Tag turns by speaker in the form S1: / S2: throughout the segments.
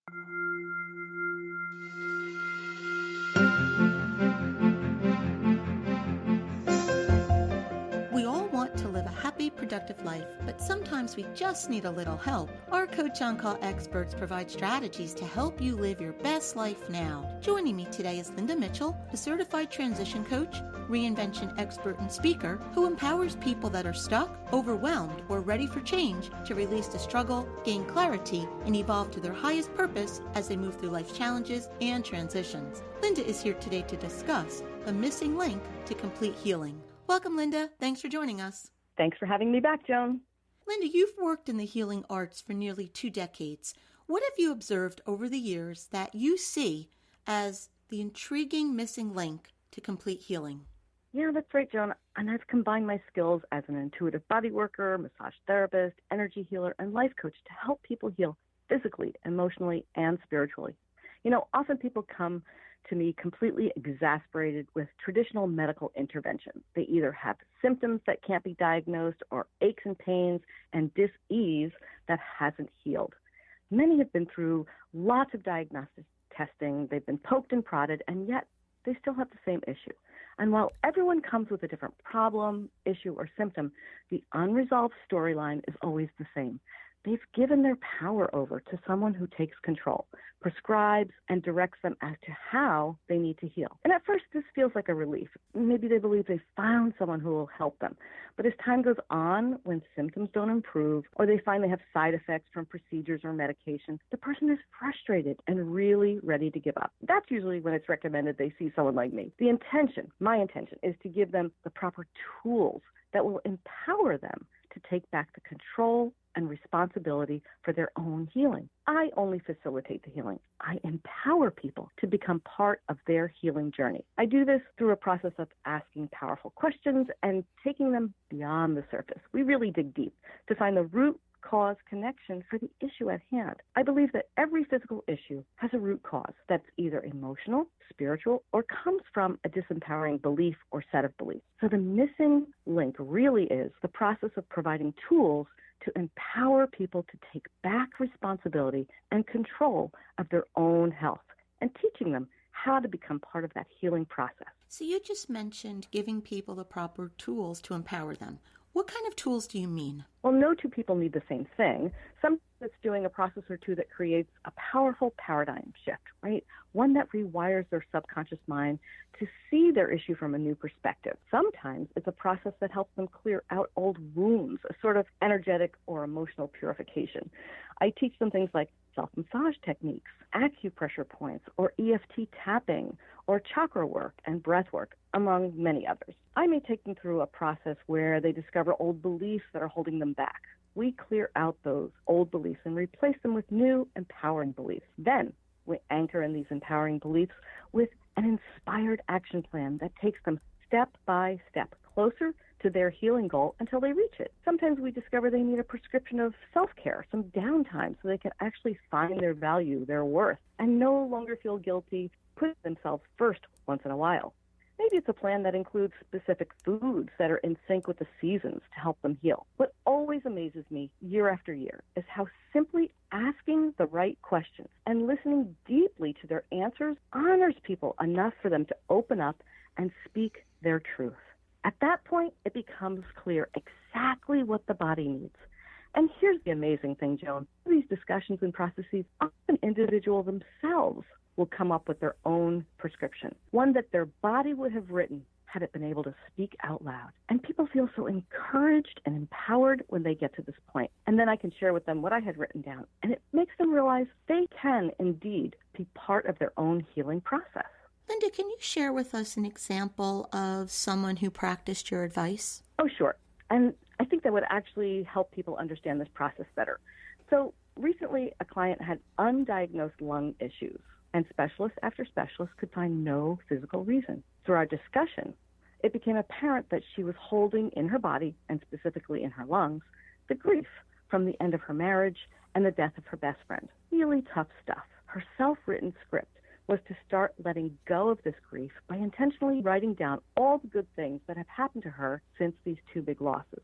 S1: We all want to live a happy, productive life, but sometimes we just need a little help. Our Coach On Call experts provide strategies to help you live your best life now. Joining me today is Linda Mitchell, a certified transition coach, reinvention expert and speaker who empowers people that are stuck, overwhelmed, or ready for change to release the struggle, gain clarity, and evolve to their highest purpose as they move through life's challenges and transitions. Linda is here today to discuss the missing link to complete healing. Welcome, Linda. Thanks for joining us.
S2: Thanks for having me back, Joan.
S1: Linda, you've worked in the healing arts for nearly 2 decades. What have you observed over the years that you see as the intriguing missing link to complete healing?
S2: Yeah, that's right, Joan. And I've combined my skills as an intuitive body worker, massage therapist, energy healer, and life coach to help people heal physically, emotionally, and spiritually. You know, often people come to me completely exasperated with traditional medical intervention. They either have symptoms that can't be diagnosed or aches and pains and dis-ease that hasn't healed. Many have been through lots of diagnostic testing. They've been poked and prodded, and yet they still have the same issue. And while everyone comes with a different problem, issue, or symptom, the unresolved storyline is always the same. They've given their power over to someone who takes control, prescribes, and directs them as to how they need to heal. And at first, this feels like a relief. Maybe they believe they've found someone who will help them. But as time goes on, when symptoms don't improve, or they find they have side effects from procedures or medication, the person is frustrated and really ready to give up. That's usually when it's recommended they see someone like me. My intention, is to give them the proper tools that will empower them to take back the control and responsibility for their own healing. I only facilitate the healing. I empower people to become part of their healing journey. I do this through a process of asking powerful questions and taking them beyond the surface. We really dig deep to find the root cause connection for the issue at hand. I believe that every physical issue has a root cause that's either emotional, spiritual, or comes from a disempowering belief or set of beliefs. So the missing link really is the process of providing tools to empower people to take back responsibility and control of their own health and teaching them how to become part of that healing process.
S1: So you just mentioned giving people the proper tools to empower them. What kind of tools do you mean?
S2: Well, no two people need the same thing. Some that's doing a process or two that creates a powerful paradigm shift, right? One that rewires their subconscious mind to see their issue from a new perspective. Sometimes it's a process that helps them clear out old wounds, a sort of energetic or emotional purification. I teach them things like self-massage techniques, acupressure points, or EFT tapping, or chakra work and breath work, among many others. I may take them through a process where they discover old beliefs that are holding them back. We clear out those old beliefs and replace them with new, empowering beliefs. Then we anchor in these empowering beliefs with an inspired action plan that takes them step by step closer to their healing goal until they reach it. Sometimes we discover they need a prescription of self-care, some downtime, so they can actually find their value, their worth, and no longer feel guilty putting themselves first once in a while. Maybe it's a plan that includes specific foods that are in sync with the seasons to help them heal. What always amazes me year after year is how simply asking the right questions and listening deeply to their answers honors people enough for them to open up and speak their truth. At that point, it becomes clear exactly what the body needs. And here's the amazing thing, Joan. These discussions and processes, often individuals themselves will come up with their own prescription, one that their body would have written had it been able to speak out loud. And people feel so encouraged and empowered when they get to this point. And then I can share with them what I had written down, and it makes them realize they can indeed be part of their own healing process.
S1: Linda, can you share with us an example of someone who practiced your advice?
S2: Oh, sure. And I think that would actually help people understand this process better. So recently, a client had undiagnosed lung issues, and specialist after specialist could find no physical reason. Through our discussion, it became apparent that she was holding in her body, and specifically in her lungs, the grief from the end of her marriage and the death of her best friend. Really tough stuff. Her self-written script was to start letting go of this grief by intentionally writing down all the good things that have happened to her since these two big losses.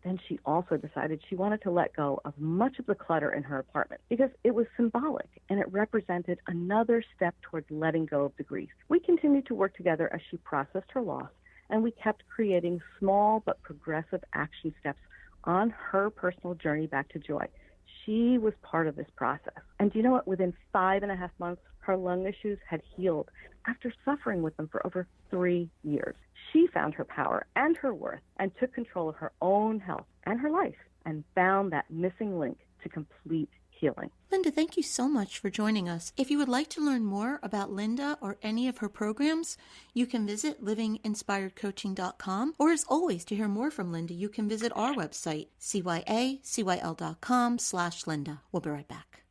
S2: Then she also decided she wanted to let go of much of the clutter in her apartment because it was symbolic and it represented another step towards letting go of the grief. We continued to work together as she processed her loss, and we kept creating small but progressive action steps on her personal journey back to joy. She was part of this process. And do you know what? Within 5.5 months, her lung issues had healed after suffering with them for over 3 years. She found her power and her worth and took control of her own health and her life and found that missing link to complete healing.
S1: Linda, thank you so much for joining us. If you would like to learn more about Linda or any of her programs, you can visit livinginspiredcoaching.com, or as always, to hear more from Linda, you can visit our website, cyacyl.com/Linda. We'll be right back.